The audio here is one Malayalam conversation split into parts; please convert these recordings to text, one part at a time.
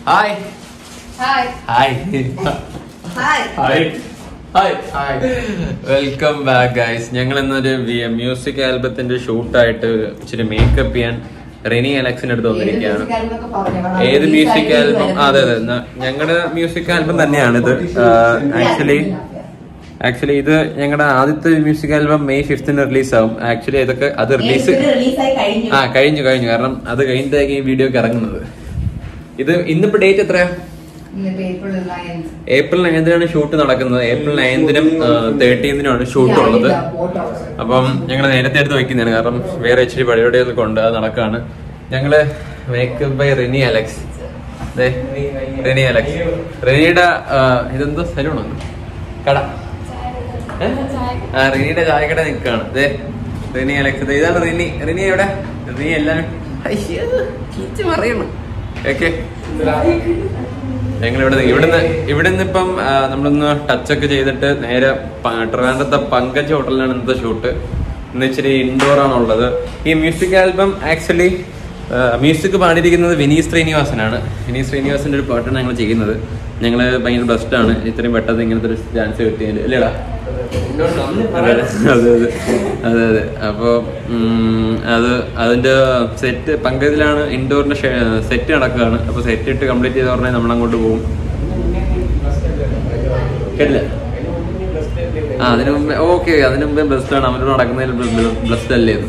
Hi. Hi. Hi. Hi. Hi. Hi. Hi. Welcome back, guys. ഞങ്ങൾ ഇന്നൊരു മ്യൂസിക് ആൽബത്തിന്റെ ഷൂട്ടായിട്ട് ഇച്ചിരി മേക്കപ്പ് ചെയ്യാൻ റെനി അലക്സിന്റെ അടുത്ത് വന്നിരിക്കുകയാണ്. ഏത് മ്യൂസിക് ആൽബം? അതെ അതെ, ഞങ്ങളുടെ മ്യൂസിക് ആൽബം തന്നെയാണിത്. ആക്ച്വലി ഇത് ഞങ്ങളുടെ ആദ്യത്തെ music album May 5th release ആവും. ആക്ച്വലി ഇതൊക്കെ അത് റിലീസ് കഴിഞ്ഞു. കാരണം അത് കഴിഞ്ഞിട്ടായിരിക്കും ഈ വീഡിയോ ഒക്കെ ഇറങ്ങുന്നത്. ഇത് ഇന്നിപ്പോ ഡേറ്റ് എത്രയാ? April 9th ഷൂട്ട് നടക്കുന്നത്. April 9th 13th ഷൂട്ട് ഉള്ളത്. അപ്പം ഞങ്ങൾ നേരത്തെ എടുത്ത് വെക്കുന്നതാണ്, കാരണം വേറെ ഇച്ചിരി പരിപാടികളൊക്കെ ഉണ്ട്, അത് നടക്കാണ്. ഞങ്ങള് makeup by Reni Alex. Reni Alex, റെനിയുടെ ഇതെന്തോ സലൂണാണ്, കട. റിനിയുടെ ചായക്കട നിൽക്കാണ്. റിനി അലക്സ്, ഇതാണ് റിനി. റിനി എവിടെ? റിനി എല്ലാം പറയണം. ഓക്കെ, ഞങ്ങൾ ഇവിടുന്ന് ഇപ്പം നമ്മളൊന്ന് ടച്ചൊക്കെ ചെയ്തിട്ട് നേരെ ട്രിവാൻഡ്രത്തെ പങ്കജ് ഹോട്ടലിലാണ് ഇന്നത്തെ ഷൂട്ട്. ഇന്ന് ഇച്ചിരി ഇൻഡോർ ആണുള്ളത്. ഈ മ്യൂസിക് ആൽബം ആക്ച്വലി മ്യൂസിക് പാടിയിരിക്കുന്നത് വിനീത് ശ്രീനിവാസനാണ്. വിനീത് ശ്രീനിവാസന്റെ ഒരു പാട്ടാണ് ഞങ്ങൾ ചെയ്യുന്നത്. ഞങ്ങള് ഭയങ്കര ബെസ്റ്റാണ് ഇത്രയും പെട്ടെന്ന് ഇങ്ങനത്തെ ഒരു ചാൻസ് കിട്ടിയത്, അല്ലേടാ? അതെ. അപ്പൊ അതിന്റെ സെറ്റ് പങ്കജിലാണ്, ഇൻഡോറിന്റെ സെറ്റ് നടക്കുകയാണ്. അപ്പൊ സെറ്റ് ഇട്ട് കംപ്ലീറ്റ് ചെയ്ത് പറഞ്ഞാൽ നമ്മൾ അങ്ങോട്ട് പോകും. കേട്ടില്ല? അതിനു മുമ്പേ ഓക്കെ, അതിനു മുമ്പേ ബെസ്റ്റാണ്. അവരോട് നടക്കുന്നതിൽ ബ്ലസ്ഡ് അല്ലേ ഇത്.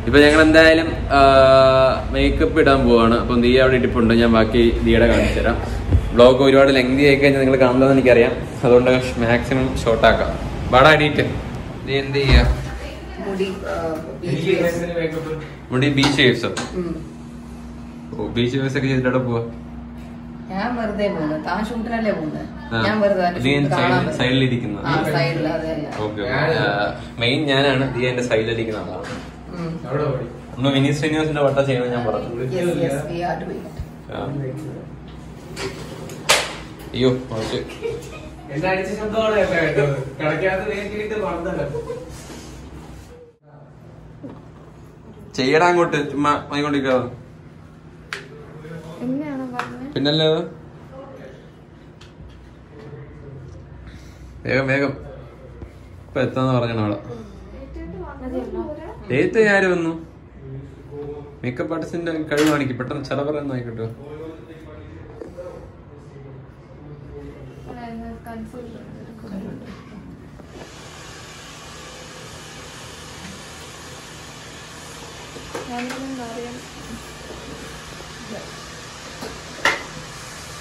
ഇപ്പൊ ഞങ്ങൾ എന്തായാലും മേക്കപ്പ് ഇടാൻ പോവാണ്. അപ്പൊ ദിയ അവിടെ ഇട്ടിപ്പുണ്ട്. ഞാൻ ബാക്കി ദിയയുടെ കാണിച്ചു തരാം. ബ്ലോഗ് ഒരുപാട് ലെങ്തി ആയി കഴിഞ്ഞാൽ നിങ്ങൾ കാണുന്നതെന്ന് എനിക്കറിയാം, അതുകൊണ്ട് മാക്സിമം ഷോർട്ടാക്കാം. വാടാ അടിയിട്ട് നീ എന്ത് ചെയ്യാ? മുടി ബീച്ച് വേവ്സോ? ബീച്ച് വേവ്സ് ഒക്കെ ചെയ്തിട്ട് പോവാ? ഞാൻ വെറുതെ പോകുന്നത്, താൻ ഷൂട്ടിനല്ലേ പോകുന്നത്. സൈഡിലിരിക്കുന്നത് മെയിൻ ഞാനാണ്. ദിയ എന്റെ സൈഡിലിരിക്കുന്ന ആളാണ്. നമ്മള് വിനീത് ശ്രീനിവാസിന്റെ വട്ട ചെയ്യണം ഞാൻ പറഞ്ഞു. അയ്യോ ചെയ്യടാ അങ്ങോട്ട്, ചുമ്മാ വാങ്ങിക്കൊണ്ടിരിക്കാവോ? പിന്നല്ലേ വേഗം ഇപ്പൊ എത്താന്ന് പറഞ്ഞ ആളെ. ഡേറ്റ് ആര് വന്നു? മേക്കപ്പ് ആർട്ടിസ്റ്റിന്റെ കഴിവ് കാണിക്കും. പെട്ടെന്ന് ചില പറയുന്ന ആയിക്കോട്ടെ.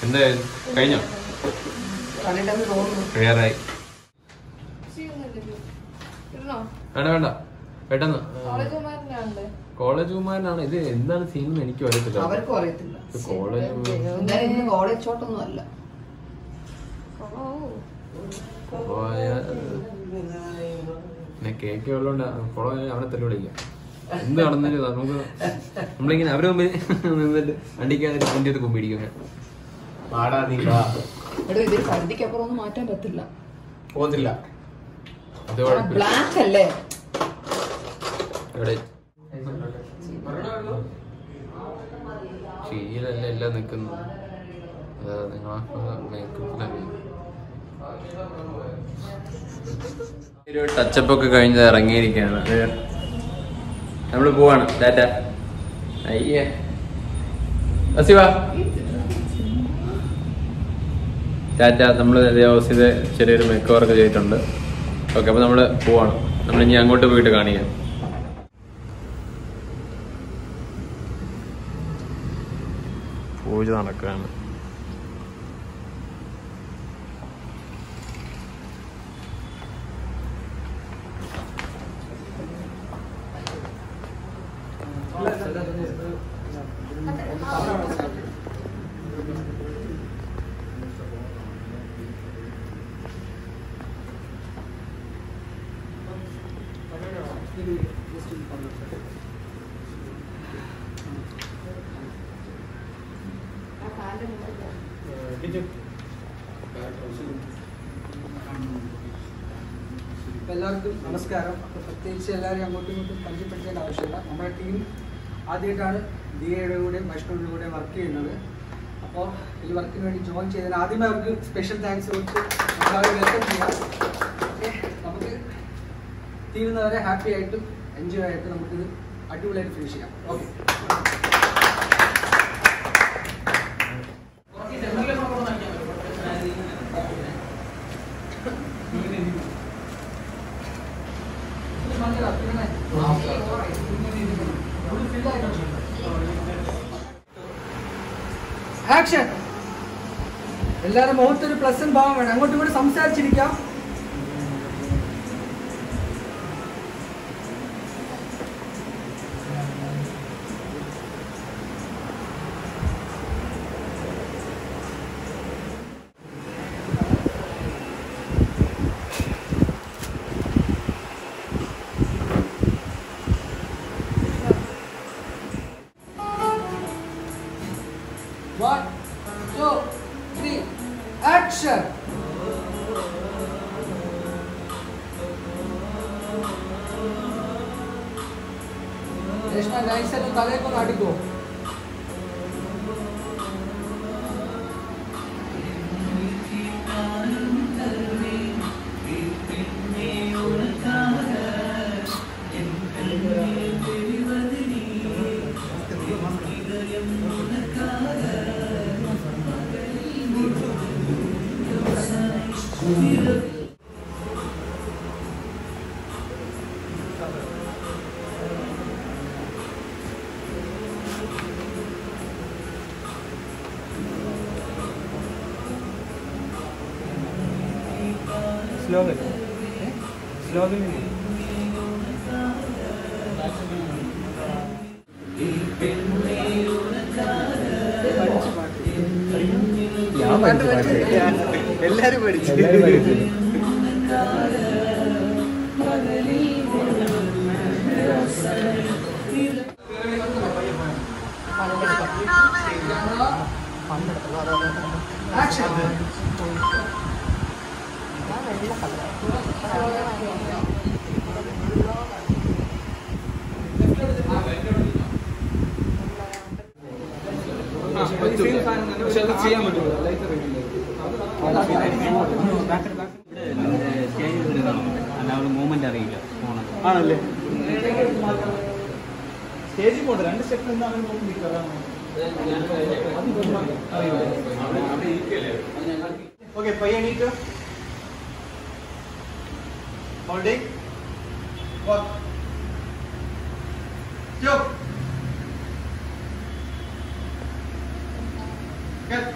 എന്തായാലും കഴിഞ്ഞോ? ക്ലിയറായി. വേണ്ട പെട്ടെന്ന്. കോളേജ് കുമാരനാണ് ഇത്. എന്താണ് സീൻ എന്ന് എനിക്കും അറിയത്തില്ല. കേക്ക് ഉള്ളതുകൊണ്ട് കോളേജ് അവിടെ തന്നെ വിളിക്കാം. എന്ത് നടന്നാലും നമുക്ക് നമ്മളിങ്ങനെ അവര് മുമ്പ് നിന്നിട്ട് വണ്ടിക്കാതെ വണ്ടി എടുത്ത് കുമ്പിടിക്കും. സന്ധിക്കപ്പുറം മാറ്റാൻ പറ്റില്ല, പോകത്തില്ല. ബ്ലാക്ക് അല്ലേ? ഷീലല്ലേ എല്ലാം നിക്കുന്നത്. ഒരു ടച്ചപ്പ് ഒക്കെ കഴിഞ്ഞ് ഇറങ്ങിയിരിക്കുകയാണ്. നമ്മള് പോവാണ്. ടാറ്റ. അയ്യേ ടാറ്റ. നമ്മള് ഹൗസില് ചെറിയൊരു മേക്ക് ഓവർ ഒക്കെ ചെയ്തിട്ടുണ്ട്. ഓക്കെ, അപ്പൊ നമ്മള് പോവാണ്. നമ്മളിനി അങ്ങോട്ട് പോയിട്ട് കാണിക്കാം. പൂജ നടക്കുകയാണ്. എല്ലാവർക്കും നമസ്കാരം. അപ്പോൾ പ്രത്യേകിച്ച് എല്ലാവരും അങ്ങോട്ടും ഇങ്ങോട്ടും പരിചയപ്പെടുത്തേണ്ട ആവശ്യമില്ല. നമ്മുടെ ടീം ആദ്യമായിട്ടാണ് ദിയയുടെ കൂടെ വൈഷ്ണവിയുടെ കൂടെ വർക്ക് ചെയ്യുന്നത്. അപ്പോൾ ഈ വർക്കിന് വേണ്ടി ജോയിൻ ചെയ്തതിന് ആദ്യമേ അവർക്ക് സ്പെഷ്യൽ താങ്ക്സ് കൊടുത്ത് വെൽക്കം ചെയ്യാം. ഓക്കെ, നമുക്ക് തീരുന്നവരെ ഹാപ്പി ആയിട്ടും എൻജോയ് ആയിട്ട് നമുക്കിത് അടിപൊളിയായിട്ട് ഫിനിഷ് ചെയ്യാം. Okay, action. എല്ലാവരും മുഖത്തൊരു പ്ലസന്റ് ഭാവം വേണം. അങ്ങോട്ടും ഇങ്ങോട്ട് സംസാരിച്ചിരിക്കാം. One, two, three, action! Krishna, nice and tale ko naadiko. എല്ലാരും പഠിച്ചു. ചെയ്യാൻ പറ്റുമോ? മൂവ്മെന്റ് അറിയില്ല ആണല്ലേ? സ്റ്റേജിൽ പോട്ടെ, 2 സ്റ്റെപ്പ് എന്താണ് ഓക്കെ. പയ്യെ എണീറ്റ് holding work stop cut.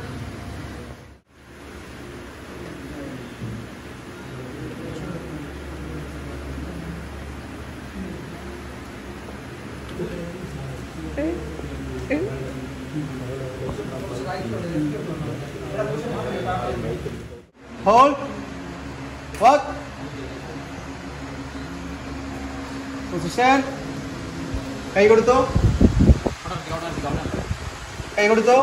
Hold. Work. Position. കൈ കൊടുത്തോ, കൈ കൊടുത്തോ.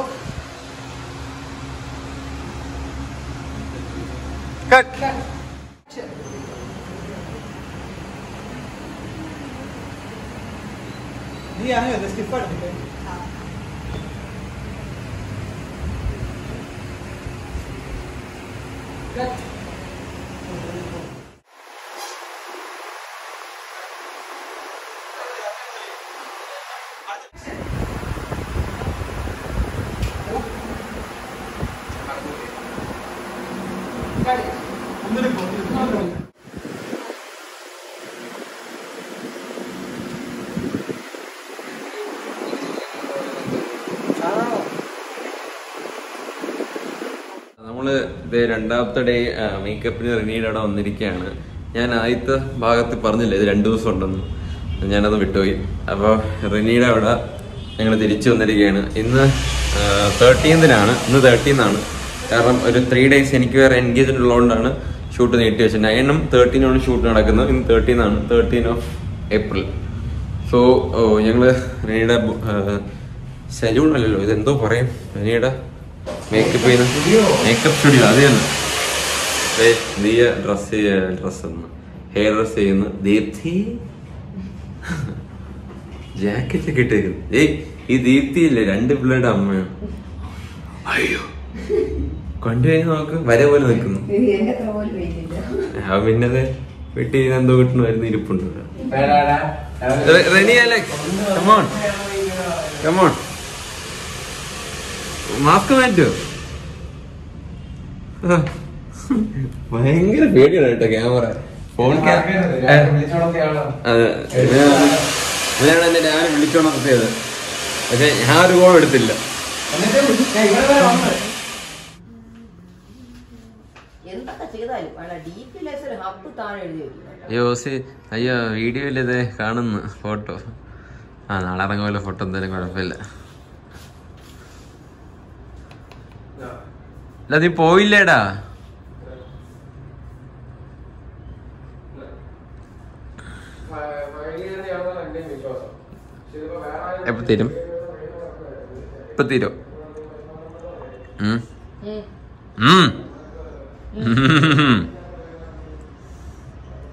കട്ട്. നീ ആണ് സ്റ്റിഫായിട്ട് നമ്മള് ഇത് രണ്ടാമത്തെ ഡേ മേക്കപ്പിന് റിനീഡ് അവിടെ വന്നിരിക്കുകയാണ്. ഞാൻ ആദ്യത്തെ ഭാഗത്ത് പറഞ്ഞില്ല ഇത് 2 ദിവസം ഉണ്ടെന്ന്, ഞാനത് വിട്ടുപോയി. അപ്പോൾ റിനീഡ് അവിടെ ഞങ്ങൾ തിരിച്ചു വന്നിരിക്കുകയാണ്. ഇന്ന് 13th-നാണ്, ഇന്ന് 13th-ആണ്. കാരണം ഒരു 3 days എനിക്ക് വേറെ എൻഗേജ്മെന്റ് ഉള്ളതുകൊണ്ടാണ് ഷൂട്ട് നീട്ടി വെച്ചത്. 9-ഉം 13-നും ഷൂട്ട് നടക്കുന്നത്. ഇന്ന് 13th-ആണ്, 13 of April. സോ ഞങ്ങള് റിനീയുടെ സലൂൺ അല്ലല്ലോ, ഇതെന്തോ പറയും, റിനീയുടെ മേക്കപ്പ് ചെയ്യുന്ന മേക്കപ്പ് സ്റ്റുഡിയോ, അത് തന്നെ. ദിയ ഡ്രസ് ഹെയർ ഡ്രസ് ചെയ്യുന്ന ദീപ്തി ജാക്കറ്റ് ഒക്കെ ഇട്ടേക്കുന്നു. ഈ ദീപ്തി ഇല്ലേ 2 പിള്ളേരുടെ അമ്മയാണ്. അയ്യോ കൊണ്ടുപോയി നോക്ക് വര പോലെ നിൽക്കുന്നു. പിന്നത് വെട്ടി എന്തോ കിട്ടണമായിരുന്നു ഇരിപ്പുണ്ട്. മാസ്ക് മാറ്റോ? ഭയങ്കര പേടിയാണ് കേട്ടോ ക്യാമറ. ഫോൺ അങ്ങനെയാണ് എന്നെ രാവിലെ വിളിച്ചോണർത്തിയത്. പക്ഷെ ഞാൻ ഒരു കോൾ എടുത്തില്ല. അയ്യോ വീഡിയോയില് ഇത് കാണുന്നു ഫോട്ടോ. നാളെ ഇറങ്ങുമല്ലോ ഫോട്ടോ, എന്തായാലും കുഴപ്പമില്ല. അല്ല നീ പോയില്ലേടാ? എപ്പ തരും? ഇപ്പൊ തീരോ?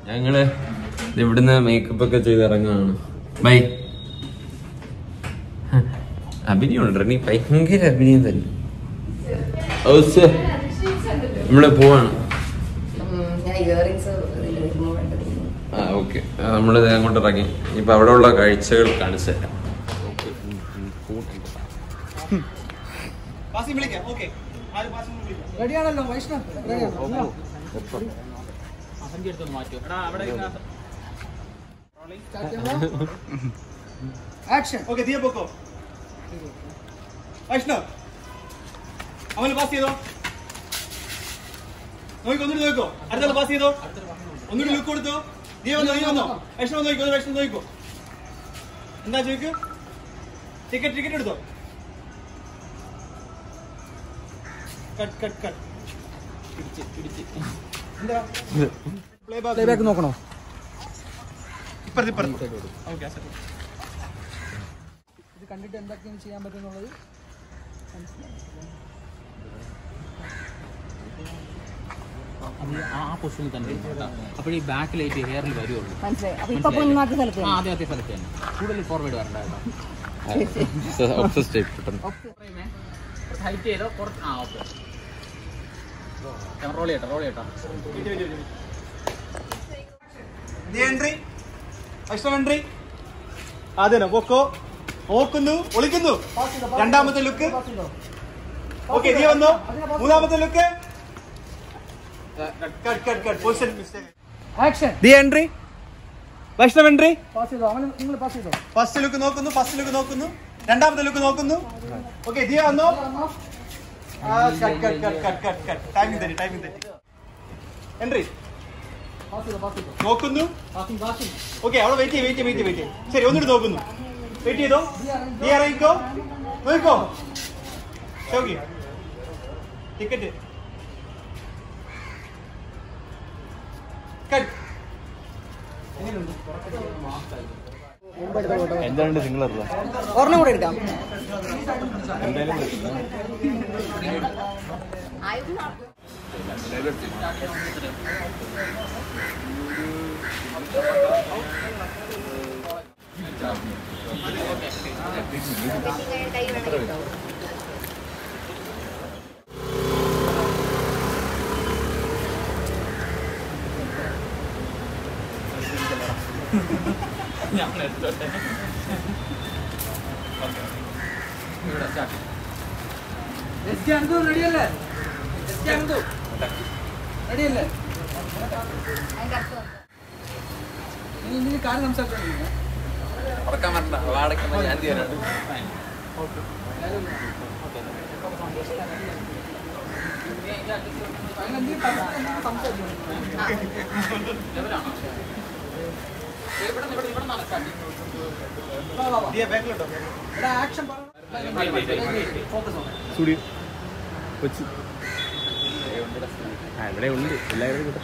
ഞങ്ങള് ഇവിടുന്ന് മേക്കപ്പ് ഒക്കെ ചെയ്ത് ഇറങ്ങുകയാണ്. ബൈ. അഭിനയം ഉണ്ടോ? നീ ഭയങ്കര അഭിനയം തന്നെ. നമ്മള് പോവാണ്. ഓക്കെ, നമ്മള് അങ്ങോട്ട് ഇറങ്ങി. ഇപ്പൊ അവിടെ ഉള്ള കാഴ്ചകൾ കാണിച്ചു തരാം. റെഡിയാണല്ലോ വൈഷ്ണവ്? ആക്ഷൻ. ഓക്കെ ദിയ പൊക്കോ. വൈഷ്ണവ് അവന് പാസ് ചെയ്തോ. നോക്കിക്കോ, ഒന്നുകൂടി നോക്കിക്കോ. അടുത്ത പാസ് ചെയ്തോ. ഒന്നുകൂടി ലുക്ക് കൊടുത്തോ. ദിയ വന്നോ, നീ വന്നോ. വൈഷ്ണവ് നോക്കിക്കോ, വൈഷ്ണവ് നോക്കിക്കോ. എന്താ ചോദിക്കൂ? ടിക്കറ്റ് എടുത്തോ. കട്ട്. എന്താ പ്ലേബാക്ക് നോക്കണോ? ഇത് കണ്ടിട്ട് എന്തൊക്കെയാണ് ചെയ്യാൻ പറ്റുന്നുള്ളത് ആ പൊസിഷനിൽ തന്നെ. അപ്പോൾ ഈ ബാക്ക് ലൈറ്റ് ഹെയറിൽ വരുള്ളൂ. ആദ്യത്തെ സ്ഥലത്ത് തന്നെ കൂടുതൽ ഫോർവേഡ് വരണ്ടായിരുന്നു. ഹൈറ്റ് ചെയ്തോ കുറച്ച്. ഓക്കെ, റോൾ ചെയ്യട്ടോ. എൻട്രി. അതെ, പൊക്കോ. നോക്കുന്നു, ഒളിക്കുന്നു. രണ്ടാമത്തെ ലുക്ക്. ഓക്കെ, നീ വന്നോ. മൂന്നാമത്തെ look. Entry. Vaishnav entry. First look നോക്കുന്നു. രണ്ടാമത്തെ ലുക്ക് നോക്കുന്നു. ഓക്കെ, ദിയ വന്നോ. ടൈമിംഗ് തെറ്റി. എൻട്രി നോക്കുന്നു. ഓക്കെ, അവിടെ വെയിറ്റ് ചെയ്യ്. ശരി, ഒന്നിട്ട് നോക്കുന്നു. വെയിറ്റ് ചെയ്തോ. നീ ഇറങ്ങിക്കോ, നോക്കോ. ടിക്കറ്റ് എന്താണ് സിംഗിളർ ഒരെണ്ണം കൂടെ എടുക്കാം. റെഡിയല്ലേ? നീ കാര്യം സംസാരിച്ചോണ്ടിരിക്കുക. ഇവിടെ ഉണ്ട് എല്ലാവരും കൂടെ.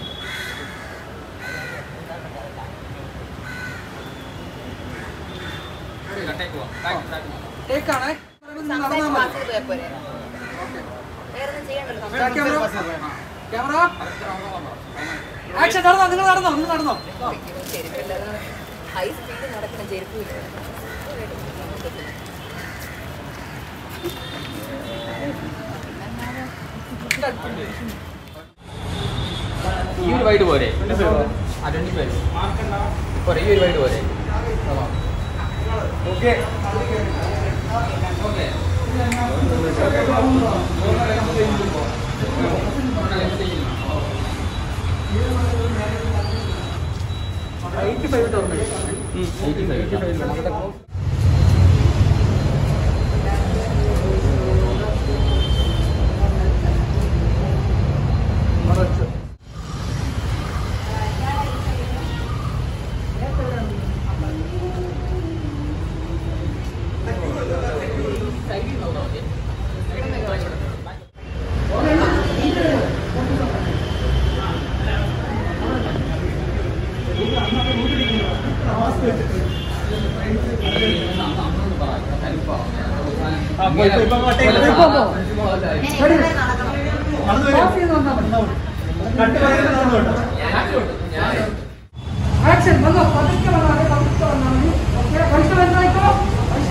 നടന്നോ. ഹൈ സ്പീഡ് നടക്കുന്ന ചെരുപ്പ്. ഈ ഒരു വൈഡ് പോരെ? 25 പോരെ? ഈ ഒരു വൈഡ് പോരെ? Okay okay. 85 തുറന്നു. 85. ആക്ഷൻ വന്നോ പതുക്കെ വന്നാലേ പതുക്കെ വന്നാലേ ഓക്കെ പൈസ വന്നായിക്കോ പൈസ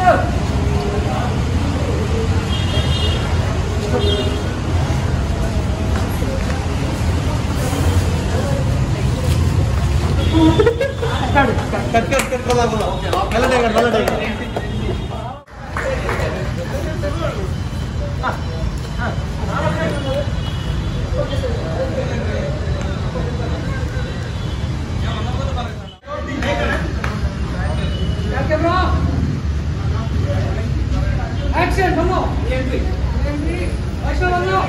ആക്ഷൻ വന്നോ പൈസ വന്നോ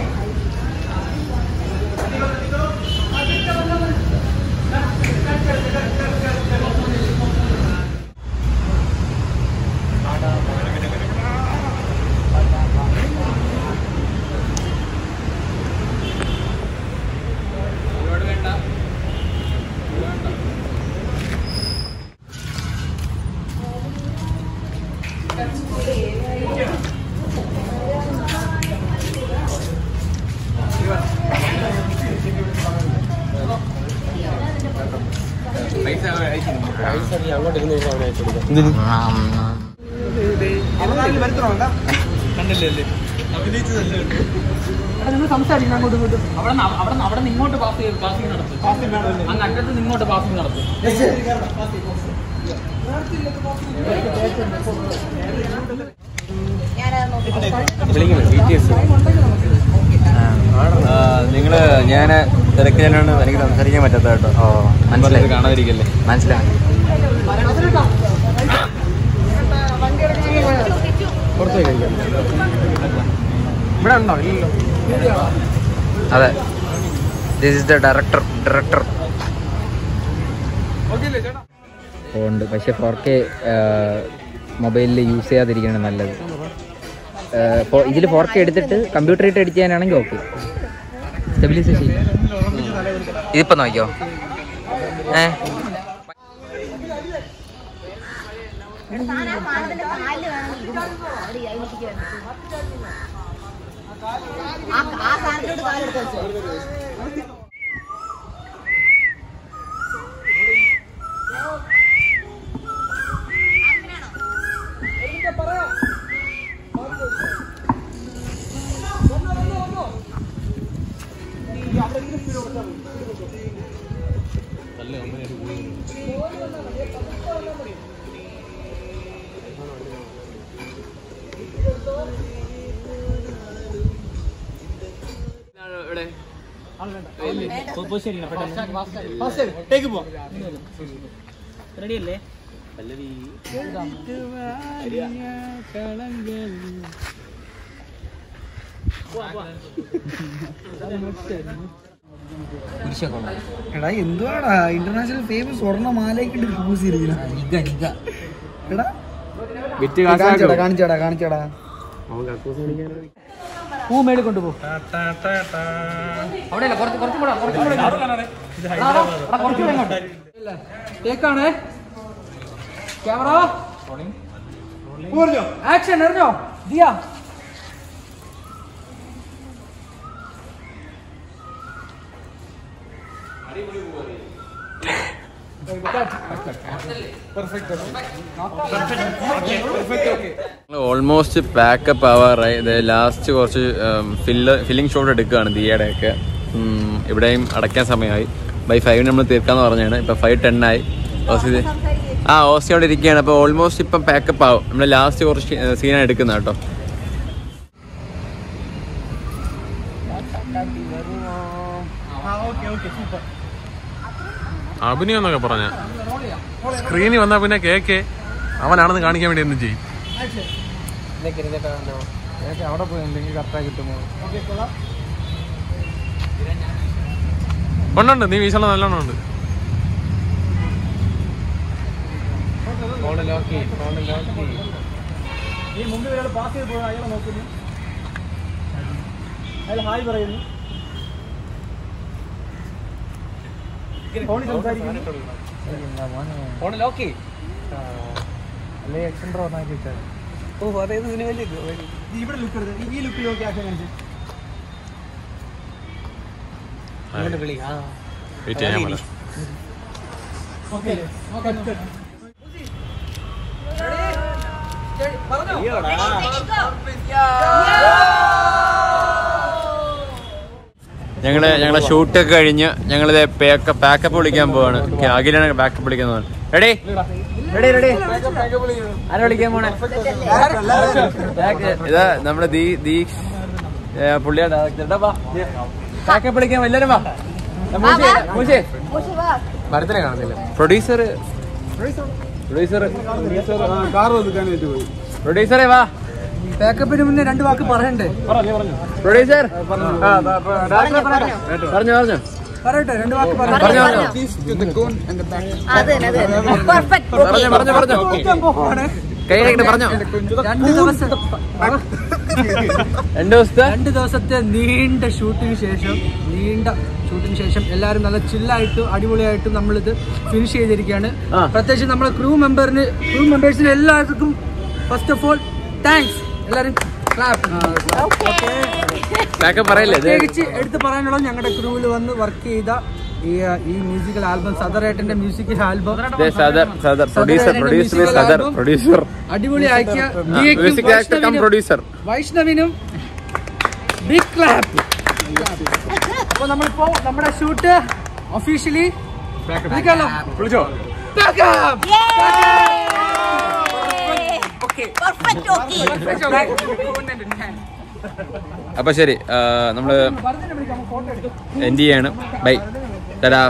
സംസാരിക്കണം അങ്ങോട്ട് ഇങ്ങോട്ട്. അവിടെ ഇങ്ങോട്ട് പാസിംഗ് നടത്തും. അങ്ങ് അറ്റത്ത് ഇങ്ങോട്ട് പാസിംഗ് നടത്തും. നിങ്ങള് ഞാൻ തിരക്കിലാണ് എനിക്ക് സംസാരിക്കാൻ പറ്റാത്ത കേട്ടോ. മനസ്സിലായി, കാണാതിരിക്കല്ലേ. മനസ്സിലായി. പുറത്ത് കഴിക്കാം. ഇവിടെ ഉണ്ടോ? ഇല്ലല്ലോ. അതെ, ദിസ് ഇസ് ദ ഡയറക്ടർ. ഉണ്ട്, പക്ഷേ 4K മൊബൈലിൽ യൂസ് ചെയ്യാതിരിക്കുകയാണ് നല്ലത്. ഇതിൽ 4K എടുത്തിട്ട് കമ്പ്യൂട്ടറിട്ട് എഡിറ്റ് ചെയ്യാനാണെങ്കിൽ ഓക്കെ. സ്റ്റെബിലൈസേഷൻ ഇതിപ്പോ നോക്കിയോ? റെഡിയല്ലേ? എടാ എന്തുവാടാ ഇന്റർനാഷണൽ ഫേമസ് സ്വർണ്ണ മാലയൊക്കെ യൂസ് ചെയ്തിരിക്കുന്ന കാണിച്ചടാ പൂ മേളിൽ കൊണ്ടുപോ. അവിടെ കേക്കാണ് ക്യാമറ ആക്ഷൻ എറിഞ്ഞോ ദിയ. ഓൾമോസ്റ്റ് പാക്കപ്പ് ആവാറായി. ഇത് ലാസ്റ്റ് കുറച്ച് ഫില്ലിംഗ് ഷോട്ട് എടുക്കുകയാണ് ദിയയുടെ ഒക്കെ. ഇവിടെയും അടയ്ക്കാൻ സമയമായി. ബൈ 5 നമ്മൾ തീർക്കാന്ന് പറഞ്ഞാണ്. ഇപ്പം 5:10 ആയി. ഓസി അവിടെ ഇരിക്കുകയാണ്. അപ്പോൾ ഓൾമോസ്റ്റ് ഇപ്പം പാക്കപ്പ് ആവും. നമ്മൾ ലാസ്റ്റ് കുറച്ച് സീനാണ് എടുക്കുന്നത് കേട്ടോ. അഭിനയം എന്നൊക്കെ പറഞ്ഞ സ്ക്രീനിൽ വന്നാൽ പിന്നെ കേക്ക് അവനാണെന്ന് കാണിക്കാൻ വേണ്ടി എന്തും ചെയ്യും. അവിടെ പോയി എന്തെങ്കിലും കറക്റ്റായി കിട്ടുമോ? ഉണ്ട്, നീ വീശുള്ള നല്ലോണം ഉണ്ട്. ഈ മുമ്പിൽ ഒരാൾ പാസ് ചെയ്ത് പോയി അയാളെ നോക്കുന്നു, അയാൾ ഹായ് പറയുന്നു, ഫോണിൽ സംസാരിക്കുന്നു. അല്ലേ എക്സെൻട്രോ ഒന്നാക്കി വെച്ചാൽ ഇവിടെ ലുക്ക് എടുത്ത് ഈ ലുക്കിൽ നോക്കി ആക്കാൻ ഞങ്ങളെ ഷൂട്ടൊക്കെ കഴിഞ്ഞ് ഞങ്ങളിത് പാക്കപ്പ് വിളിക്കാൻ പോവാണ്. അഖിലാണ് പാക്കപ്പ് വിളിക്കാൻ പോവാണ്. റെഡി റെഡി ആരെ വിളിക്കാൻ പോണേ? ഇതാ നമ്മുടെ പുള്ളിയുടെ പാക്കപ്പ് വിളിക്കാൻ എല്ലാരും വാ. മരത്തിനെ കാണുന്നില്ല. പ്രൊഡ്യൂസറെ വാ. പാക്കപ്പിന് മുന്നേ 2 വാക്ക് പറയണ്ടേ? പ്രൊഡ്യൂസർ പറഞ്ഞു പറയട്ടെ, 2 വാക്ക് പറഞ്ഞു. രണ്ട് ദിവസത്തെ നീണ്ട ഷൂട്ടിന് ശേഷം എല്ലാവരും നല്ല ചില്ലായിട്ടും അടിപൊളിയായിട്ടും നമ്മളിത് ഫിനിഷ് ചെയ്തിരിക്കുകയാണ്. പ്രത്യേകിച്ച് നമ്മളെ ക്രൂ മെമ്പേഴ്സിന് എല്ലാവർക്കും ഫസ്റ്റ് ഓഫ് ഓൾ താങ്ക്സ്. എല്ലാവരും പ്രത്യേകിച്ച് എടുത്ത് പറയാനുള്ളത് ഞങ്ങളുടെ ക്രൂവിൽ വന്ന് വർക്ക് ചെയ്ത ഈ മ്യൂസിക്കൽ ആൽബം, സദറേട്ടന്റെ മ്യൂസിക്കൽ ആൽബം അടിപൊളിയാക്കിയ വൈഷ്ണവിനും ബിഗ് ക്ലാപ്പ്. അപ്പൊ നമ്മളിപ്പോ നമ്മുടെ ഷൂട്ട് ഒഫീഷ്യലി വിളിച്ചോ? അപ്പൊ ശരി, നമ്മള് എൻഡ് ചെയ്യാണ്. ബൈ, ടാറ്റാ.